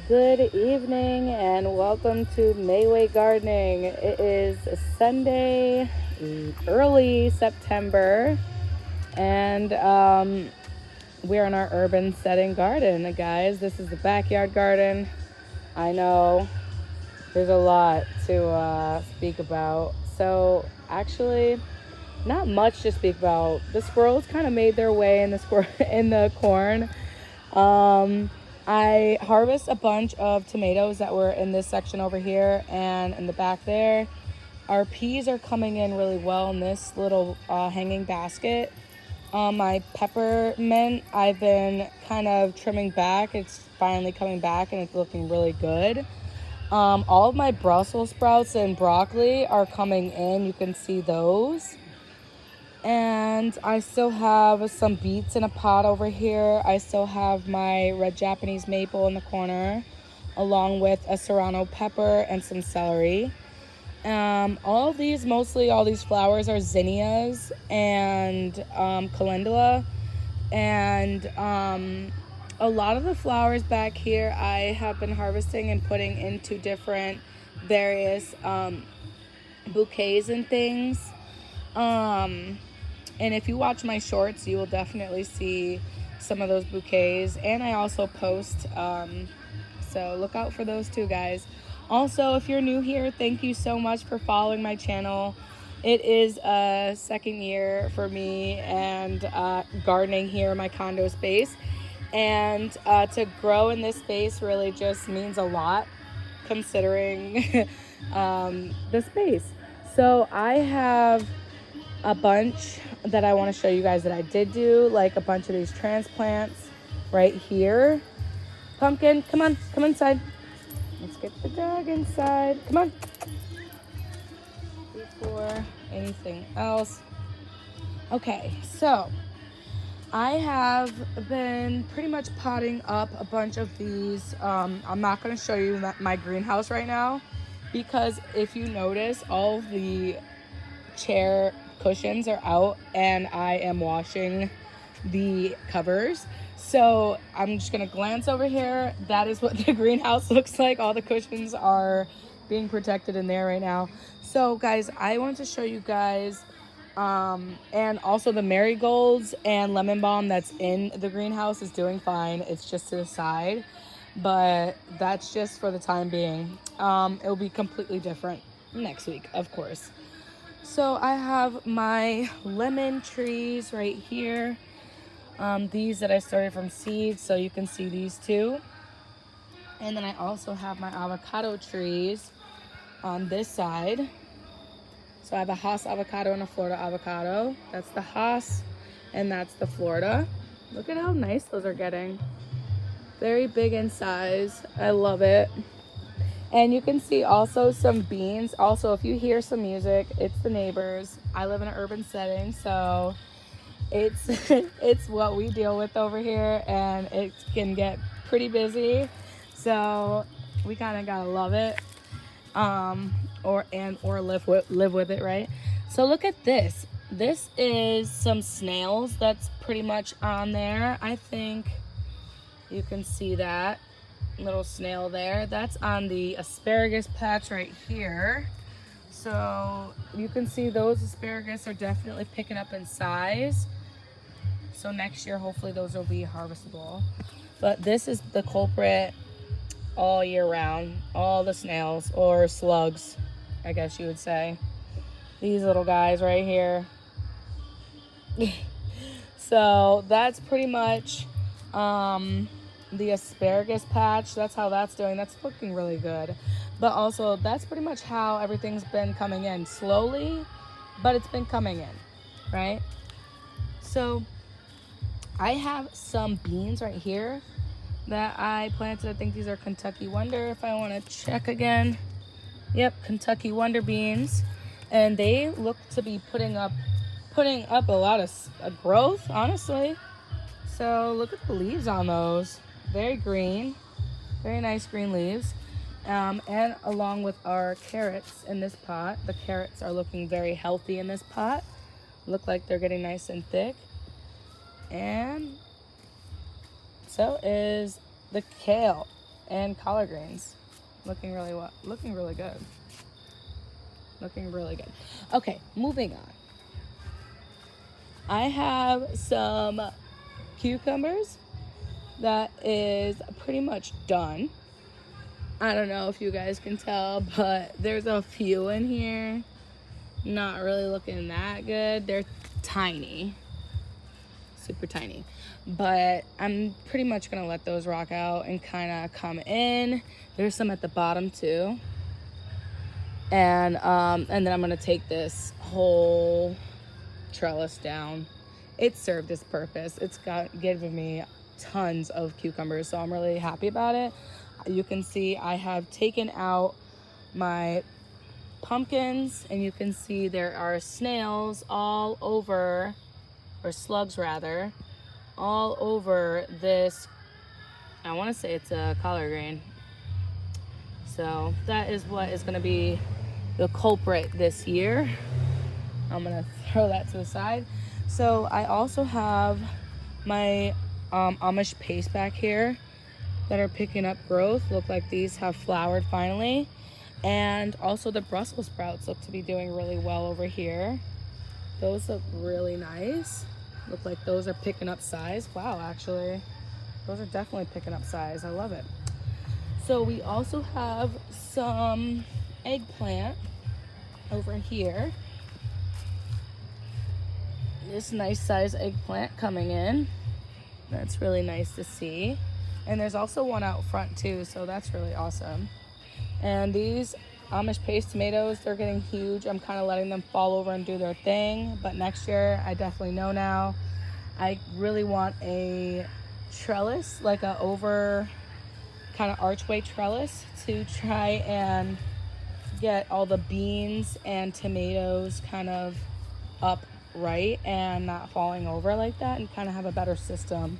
Good evening and welcome to Mayway Gardening. It is Sunday, early September, and we're in our urban setting garden, guys. This is the backyard garden. I know there's a lot to speak about. So, actually, not much to speak about. The squirrels kind of made their way in in the corn. Um, I harvest a bunch of tomatoes that were in this section over here and in the back there. Our peas are coming in really well in this little hanging basket. My peppermint, I've been kind of trimming back. It's finally coming back and it's looking really good. All of my Brussels sprouts and broccoli are coming in. You can see those. And I still have some beets in a pot over here. I still have my red Japanese maple in the corner, along with a serrano pepper and some celery. All these flowers are zinnias and calendula. And a lot of the flowers back here I have been harvesting and putting into different various bouquets and things. And if you watch my shorts, you will definitely see some of those bouquets. And I also post, so look out for those too, guys. Also, if you're new here, thank you so much for following my channel. It is a second year for me and gardening here in my condo space. And to grow in this space really just means a lot considering the space. So I have a bunch that I want to show you guys that I did do, like a bunch of these transplants right here. Pumpkin, come on, come inside. Let's get the dog inside. Come on. Before anything else. Okay, so I have been pretty much potting up a bunch of these. I'm not going to show you my greenhouse right now because if you notice, all of the chair cushions are out and I am washing the covers. So I'm just gonna glance over here. That is what the greenhouse looks like. All the cushions are being protected in there right now. So guys, I wanted to show you guys and also the marigolds and lemon balm that's in the greenhouse is doing fine. It's just to the side, but that's just for the time being. It'll be completely different next week, of course. So I have my lemon trees right here. These that I started from seeds, so you can see these two. And then I also have my avocado trees on this side. So I have a Hass avocado and a Florida avocado. That's the Hass and that's the Florida. Look at how nice those are getting. Very big in size. I love it. And you can see also some beans. Also, if you hear some music, it's the neighbors. I live in an urban setting, so it's it's what we deal with over here, and it can get pretty busy. So we kind of gotta love it, or live with it, right? So look at this. This is some snails that's pretty much on there. I think you can see that little snail there. That's on the asparagus patch right here. So you can see those asparagus are definitely picking up in size. So next year, hopefully those will be harvestable. But this is the culprit all year round. All the snails, or slugs, I guess you would say. These little guys right here. So that's pretty much the asparagus patch. That's how that's doing. That's looking really good. But also that's pretty much how everything's been coming in slowly, but it's been coming in, right? So I have some beans right here that I planted. I think these are Kentucky Wonder, if I want to check again. Yep, Kentucky Wonder beans. And they look to be putting up a lot of growth, honestly. So look at the leaves on those. Very green, very nice green leaves. And along with our carrots in this pot, the carrots are looking very healthy in this pot. Look like they're getting nice and thick. And so is the kale. and collard greens. Looking really good. Looking really good. Okay, moving on. I have some cucumbers that is pretty much done. I don't know if you guys can tell, but there's a few in here. Not really looking that good. They're tiny. Super tiny. But I'm pretty much gonna let those rock out and kind of come in. There's some at the bottom too. And then I'm gonna take this whole trellis down. It served its purpose. It's given me tons of cucumbers, so I'm really happy about it. You can see I have taken out my pumpkins, and you can see there are snails all over, or slugs rather, all over this. I want to say it's a collard green. So that is what is going to be the culprit this year. I'm going to throw that to the side. So I also have my Amish paste back here that are picking up growth. Look like these have flowered finally. And also the Brussels sprouts look to be doing really well over here. Those look really nice. Look like those are picking up size. Wow, actually, those are definitely picking up size. I love it. So we also have some eggplant over here. This nice size eggplant coming in. That's really nice to see. And there's also one out front too, so that's really awesome. And these Amish paste tomatoes, they're getting huge. I'm kind of letting them fall over and do their thing, but next year I definitely know now. I really want a trellis, like a over kind of archway trellis, to try and get all the beans and tomatoes kind of upright and not falling over like that, and kind of have a better system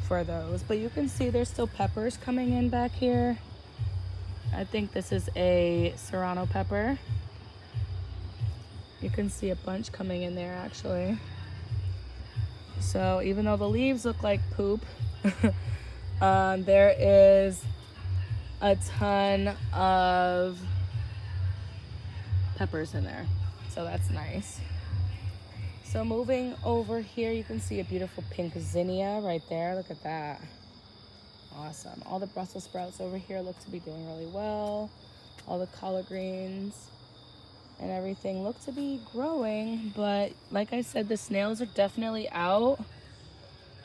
for those. But you can see there's still peppers coming in back here. I think this is a serrano pepper. You can see a bunch coming in there actually. So even though the leaves look like poop, there is a ton of peppers in there. So that's nice. So moving over here, you can see a beautiful pink zinnia right there. Look at that. Awesome. All the Brussels sprouts over here look to be doing really well. All the collard greens and everything look to be growing, but like I said, the snails are definitely out.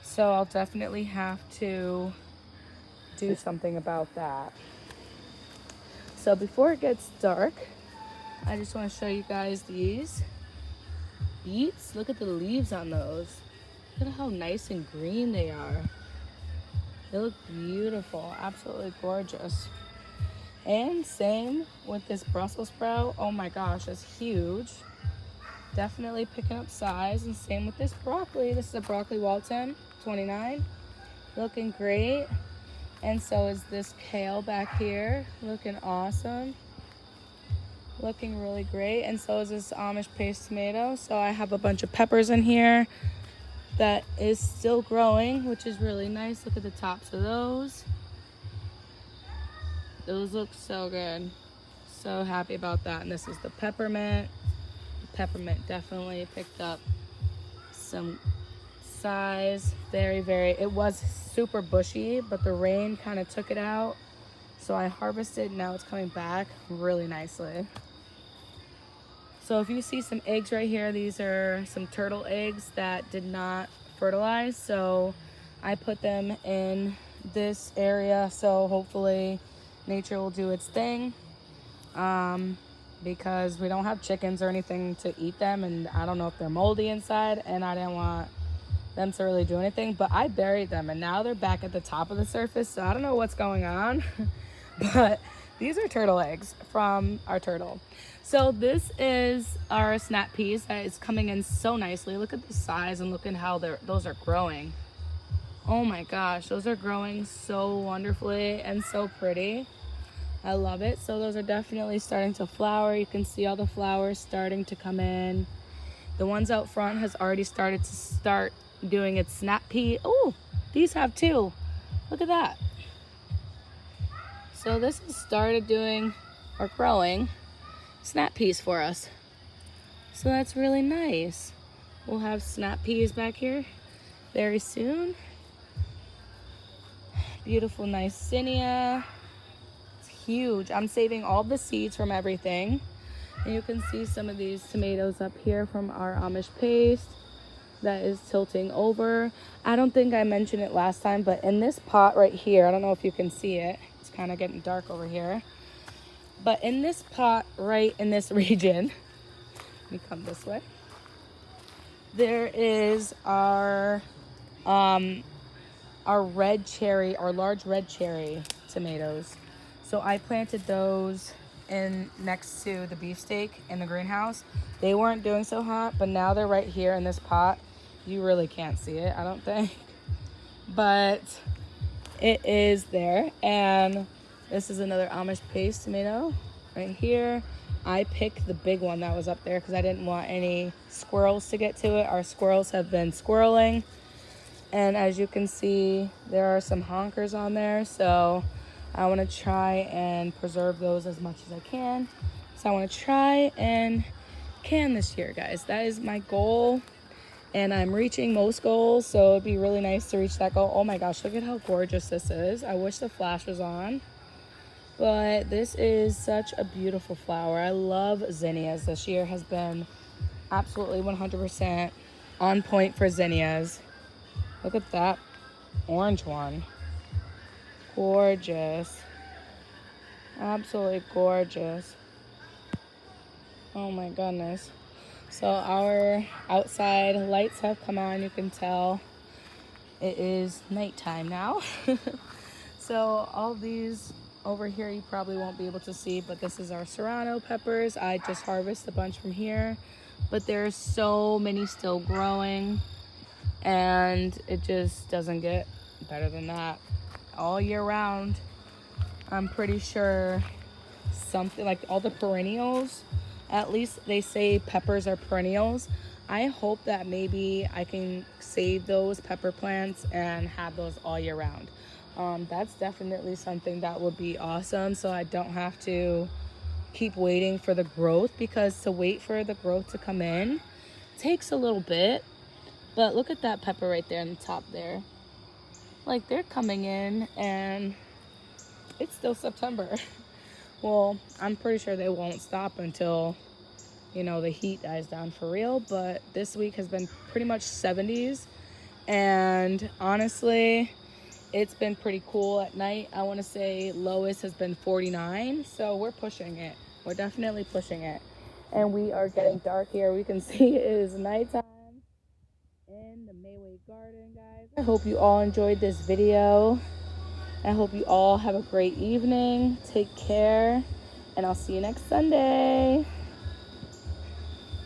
So I'll definitely have to do something about that. So before it gets dark, I just want to show you guys these beets. Look at the leaves on those. Look at how nice and green they are. They look beautiful, absolutely gorgeous. And same with this Brussels sprout. Oh my gosh, it's huge. Definitely picking up size. And same with this broccoli. This is a broccoli Walton 29. Looking great. And so is this kale back here. Looking awesome. Looking really great. And so is this Amish paste tomato. So I have a bunch of peppers in here that is still growing, which is really nice. Look at the tops of those. Those look so good. So happy about that. And this is the peppermint. The peppermint definitely picked up some size. It was super bushy, but the rain kind of took it out. So I harvested, now it's coming back really nicely. So if you see some eggs right here, these are some turtle eggs that did not fertilize. So I put them in this area. So hopefully nature will do its thing. Because we don't have chickens or anything to eat them. And I don't know if they're moldy inside, and I didn't want them to really do anything. But I buried them, and now they're back at the top of the surface. So I don't know what's going on. But these are turtle eggs from our turtle. So this is our snap peas that is coming in so nicely. Look at the size and look at how those are growing. Oh my gosh, those are growing so wonderfully and so pretty. I love it. So those are definitely starting to flower. You can see all the flowers starting to come in. The ones out front has already started to doing its snap pea. Oh, these have two. Look at that. So this has started doing or growing snap peas for us. So that's really nice. We'll have snap peas back here very soon. Beautiful, nice zinnia. It's huge. I'm saving all the seeds from everything. And you can see some of these tomatoes up here from our Amish paste that is tilting over. I don't think I mentioned it last time, but in this pot right here, I don't know if you can see it. It's kind of getting dark over here. But in this pot right in this region, let me come this way. There is our red cherry, our large red cherry tomatoes. So I planted those in next to the beefsteak in the greenhouse. They weren't doing so hot, but now they're right here in this pot. You really can't see it, I don't think, but it is there. And this is another Amish paste tomato right here. I picked the big one that was up there because I didn't want any squirrels to get to it. Our squirrels have been squirreling. And as you can see, there are some honkers on there. So I want to try and preserve those as much as I can. So I want to try and can this year, guys. That is my goal. And I'm reaching most goals. So it'd be really nice to reach that goal. Oh my gosh, look at how gorgeous this is. I wish the flash was on. But this is such a beautiful flower. I love zinnias. This year has been absolutely 100% on point for zinnias. Look at that orange one. Gorgeous. Absolutely gorgeous. Oh my goodness. So our outside lights have come on. You can tell it is nighttime now. So all these over here you probably won't be able to see, but this is our serrano peppers. I just harvested a bunch from here, but there's so many still growing, and it just doesn't get better than that all year round. I'm pretty sure something like all the perennials, at least they say peppers are perennials. I hope that maybe I can save those pepper plants and have those all year round. That's definitely something that would be awesome, so I don't have to keep waiting for the growth, because to wait for the growth to come in takes a little bit. But look at that pepper right there on the top there. Like, they're coming in and it's still September. Well, I'm pretty sure they won't stop until, you know, the heat dies down for real. But this week has been pretty much 70s. And honestly, it's been pretty cool at night. I want to say lowest has been 49. So we're pushing it. We're definitely pushing it. And we are getting dark here. We can see it is nighttime in the Mayway garden, guys. I hope you all enjoyed this video. I hope you all have a great evening. Take care. And I'll see you next Sunday.